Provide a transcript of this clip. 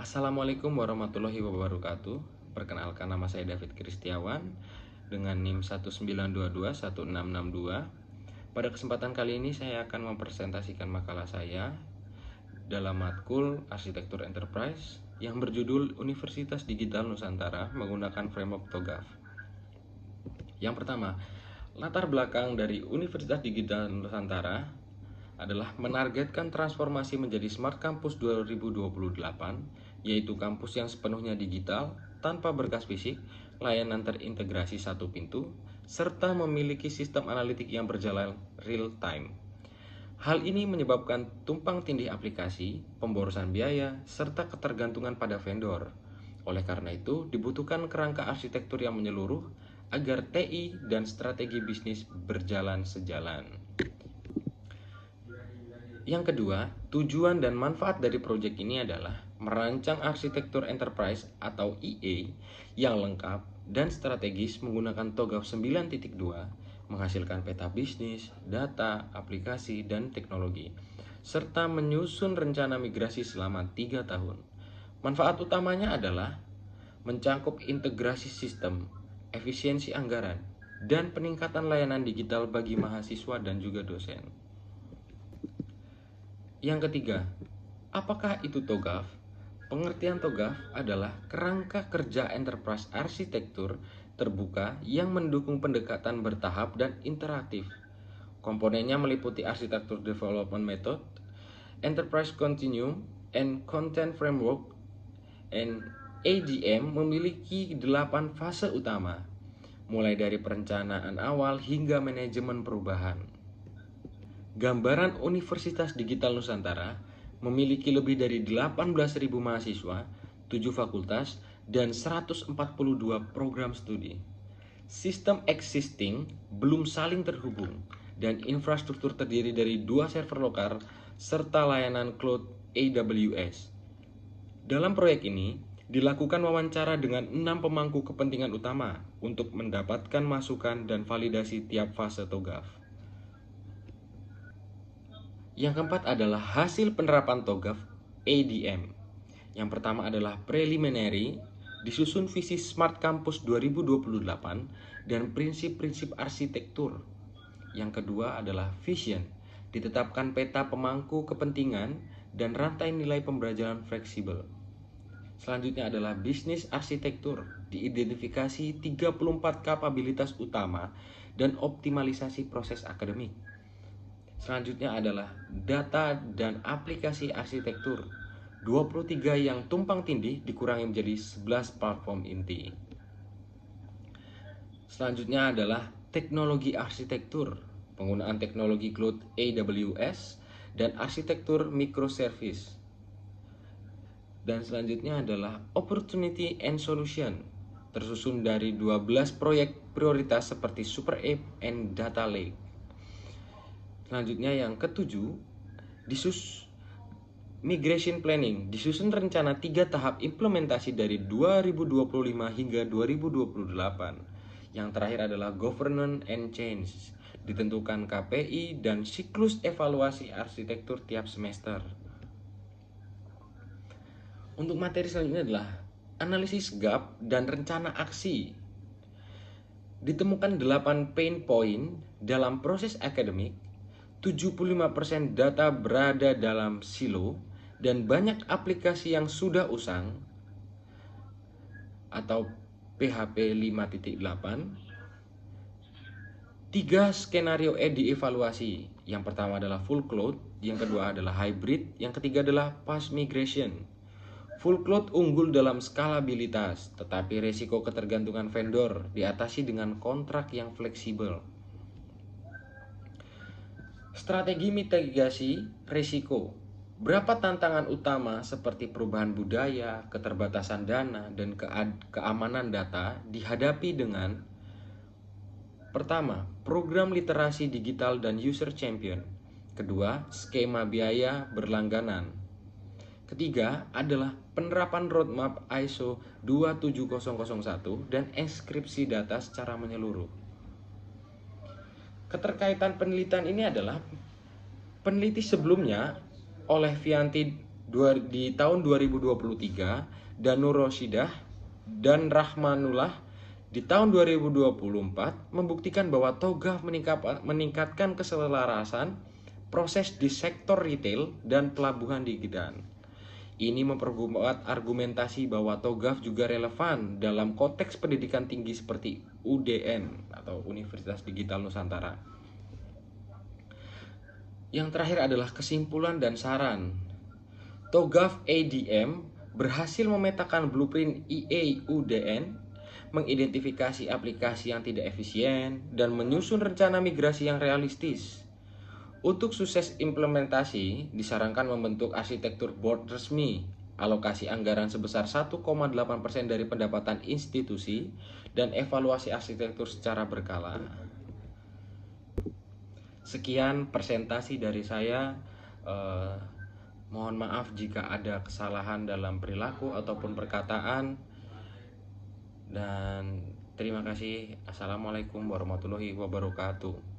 Assalamualaikum warahmatullahi wabarakatuh. Perkenalkan, nama saya David Kristiawan dengan NIM 192216662. Pada kesempatan kali ini saya akan mempresentasikan makalah saya dalam matkul Arsitektur Enterprise yang berjudul Universitas Digital Nusantara menggunakan framework TOGAF. Yang pertama, latar belakang dari Universitas Digital Nusantara adalah menargetkan transformasi menjadi Smart Campus 2028, yaitu kampus yang sepenuhnya digital, tanpa berkas fisik, layanan terintegrasi satu pintu, serta memiliki sistem analitik yang berjalan real time. Hal ini menyebabkan tumpang tindih aplikasi, pemborosan biaya, serta ketergantungan pada vendor. Oleh karena itu, dibutuhkan kerangka arsitektur yang menyeluruh agar TI dan strategi bisnis berjalan sejalan. Yang kedua, tujuan dan manfaat dari proyek ini adalah merancang arsitektur enterprise atau EA yang lengkap dan strategis menggunakan TOGAF 9.2, menghasilkan peta bisnis, data, aplikasi, dan teknologi, serta menyusun rencana migrasi selama 3 tahun. Manfaat utamanya adalah mencakup integrasi sistem, efisiensi anggaran, dan peningkatan layanan digital bagi mahasiswa dan juga dosen. Yang ketiga, apakah itu TOGAF? Pengertian TOGAF adalah kerangka kerja enterprise arsitektur terbuka yang mendukung pendekatan bertahap dan interaktif. Komponennya meliputi arsitektur development method, enterprise continuum, and content framework, and ADM memiliki 8 fase utama, mulai dari perencanaan awal hingga manajemen perubahan. Gambaran Universitas Digital Nusantara memiliki lebih dari 18.000 mahasiswa, 7 fakultas, dan 142 program studi. Sistem existing belum saling terhubung, dan infrastruktur terdiri dari 2 server lokal serta layanan cloud AWS. Dalam proyek ini, dilakukan wawancara dengan 6 pemangku kepentingan utama untuk mendapatkan masukan dan validasi tiap fase TOGAF. Yang keempat adalah hasil penerapan TOGAF ADM. Yang pertama adalah preliminary, disusun visi Smart Campus 2028 dan prinsip-prinsip arsitektur. Yang kedua adalah vision, ditetapkan peta pemangku kepentingan dan rantai nilai pembelajaran fleksibel. Selanjutnya adalah bisnis arsitektur, diidentifikasi 34 kapabilitas utama dan optimalisasi proses akademik. Selanjutnya adalah data dan aplikasi arsitektur, 23 yang tumpang tindih dikurangi menjadi 11 platform inti. Selanjutnya adalah teknologi arsitektur, penggunaan teknologi cloud AWS dan arsitektur microservice. Dan selanjutnya adalah opportunity and solution, tersusun dari 12 proyek prioritas seperti Super App and Data Lake. Selanjutnya yang ketujuh, migration planning, disusun rencana 3 tahap implementasi dari 2025 hingga 2028. Yang terakhir adalah governance and change, ditentukan KPI dan siklus evaluasi arsitektur tiap semester. Untuk materi selanjutnya adalah analisis gap dan rencana aksi. Ditemukan 8 pain point dalam proses akademik, 75% data berada dalam silo, dan banyak aplikasi yang sudah usang atau PHP 5.8. 3 skenario dievaluasi. Yang pertama adalah full cloud, yang kedua adalah hybrid, yang ketiga adalah fast migration. Full cloud unggul dalam skalabilitas, tetapi resiko ketergantungan vendor diatasi dengan kontrak yang fleksibel. Strategi mitigasi risiko. Berapa tantangan utama seperti perubahan budaya, keterbatasan dana, dan keamanan data dihadapi dengan: pertama, program literasi digital dan user champion. Kedua, skema biaya berlangganan. Ketiga adalah penerapan roadmap ISO 27001 dan enkripsi data secara menyeluruh. Keterkaitan penelitian ini adalah peneliti sebelumnya oleh Vianti di tahun 2023, dan Nur Rosidah dan Rahmanullah di tahun 2024 membuktikan bahwa TOGAF meningkatkan keselarasan proses di sektor retail dan pelabuhan digital. Ini memperkuat argumentasi bahwa TOGAF juga relevan dalam konteks pendidikan tinggi seperti UDN atau Universitas Digital Nusantara. Yang terakhir adalah kesimpulan dan saran. TOGAF ADM berhasil memetakan blueprint EA-UDN, mengidentifikasi aplikasi yang tidak efisien, dan menyusun rencana migrasi yang realistis. Untuk sukses implementasi, disarankan membentuk arsitektur board resmi, alokasi anggaran sebesar 1,8% dari pendapatan institusi, dan evaluasi arsitektur secara berkala. Sekian presentasi dari saya. Mohon maaf jika ada kesalahan dalam perilaku ataupun perkataan. Dan terima kasih. Assalamualaikum warahmatullahi wabarakatuh.